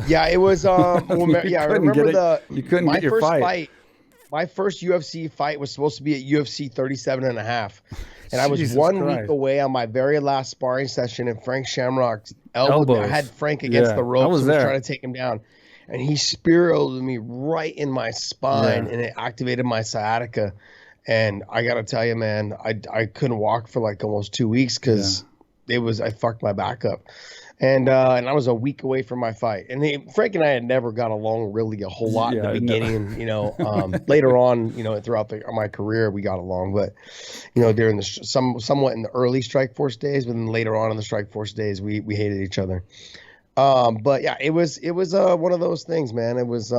Yeah, it was. Well, yeah, I remember you couldn't my get your first fight. My first UFC fight was supposed to be at UFC 37 and a half. And I was Jesus 1 week Christ. away on my very last sparring session, and Frank Shamrock elbowed me. I Elbows. had Frank against the I ropes was and was there. trying to take him down. And he spear-elbowed me right in my spine, Yeah. and it activated my sciatica. And I got to tell you, man, I couldn't walk for like almost 2 weeks because I fucked my back up. And I was a week away from my fight. And Frank and I had never got along really a whole lot in the Yeah, no. beginning. Later on, throughout my career, we got along. But during the somewhat in the early Strikeforce days, but then later on in the Strikeforce days, we hated each other. But yeah, it was one of those things, man. It was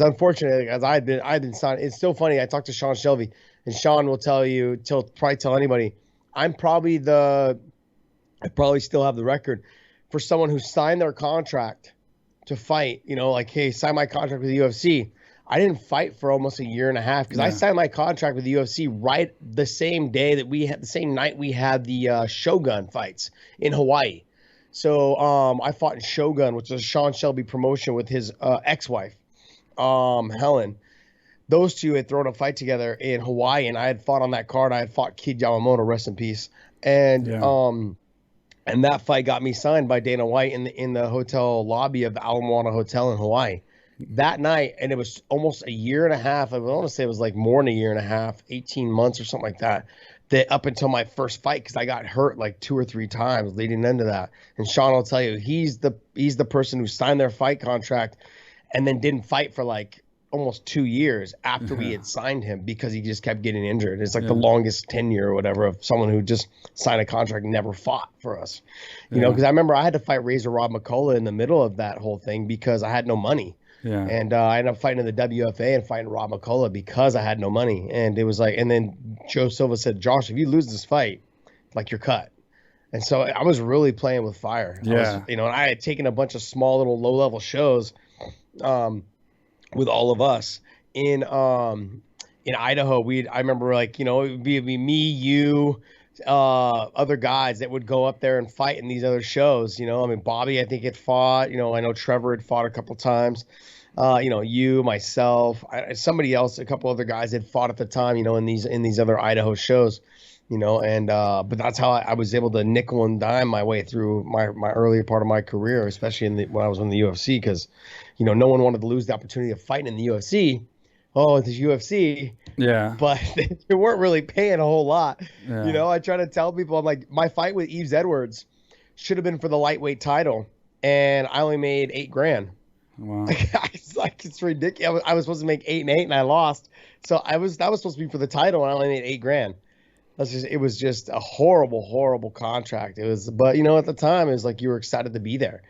unfortunate as I had been signed. It's so funny. I talked to Sean Shelby, and Sean will tell you, probably tell anybody, I probably still have the record for someone who signed their contract to fight, like, hey, sign my contract with the UFC. I didn't fight for almost a year and a half because I signed my contract with the UFC right the same day that the same night we had the Shogun fights in Hawaii. So I fought in Shogun, which is a Sean Shelby promotion with his ex-wife, Helen. Those two had thrown a fight together in Hawaii, and I had fought on that card. I had fought Kid Yamamoto, rest in peace. And that fight got me signed by Dana White in the hotel lobby of the Ala Moana Hotel in Hawaii that night. And it was almost a year and a half. I want to say it was like more than a year and a half, 18 months or something like that up until my first fight, because I got hurt like 2 or 3 times leading into that. And Sean will tell you, he's the person who signed their fight contract and then didn't fight for like almost 2 years after we had signed him because he just kept getting injured. It's like the longest tenure or whatever of someone who just signed a contract and never fought for us. Because I remember I had to fight Razor Rob McCullough in the middle of that whole thing because I had no money. Yeah. And I ended up fighting in the WFA and fighting Rob McCullough because I had no money. And it was like, and then Joe Silva said, Josh, if you lose this fight, like, you're cut. And so I was really playing with fire. And I had taken a bunch of small little low level shows, with all of us in Idaho. I remember, like, it would be me, you, other guys that would go up there and fight in these other shows. Bobby, I think, had fought. I know Trevor had fought a couple times. You, myself, somebody else, a couple other guys had fought at the time. In these other Idaho shows. But that's how I was able to nickel and dime my way through my earlier part of my career, especially when I was in the UFC, because no one wanted to lose the opportunity of fighting in the UFC. Oh, it's the UFC. Yeah. But they weren't really paying a whole lot. Yeah. I try to tell people, I'm like, my fight with Yves Edwards should have been for the lightweight title, and I only made $8,000. Wow. It's ridiculous. I was supposed to make 8 and 8, and I lost. So that was supposed to be for the title, and I only made $8,000. It was just a horrible, horrible contract. But at the time, it was like you were excited to be there.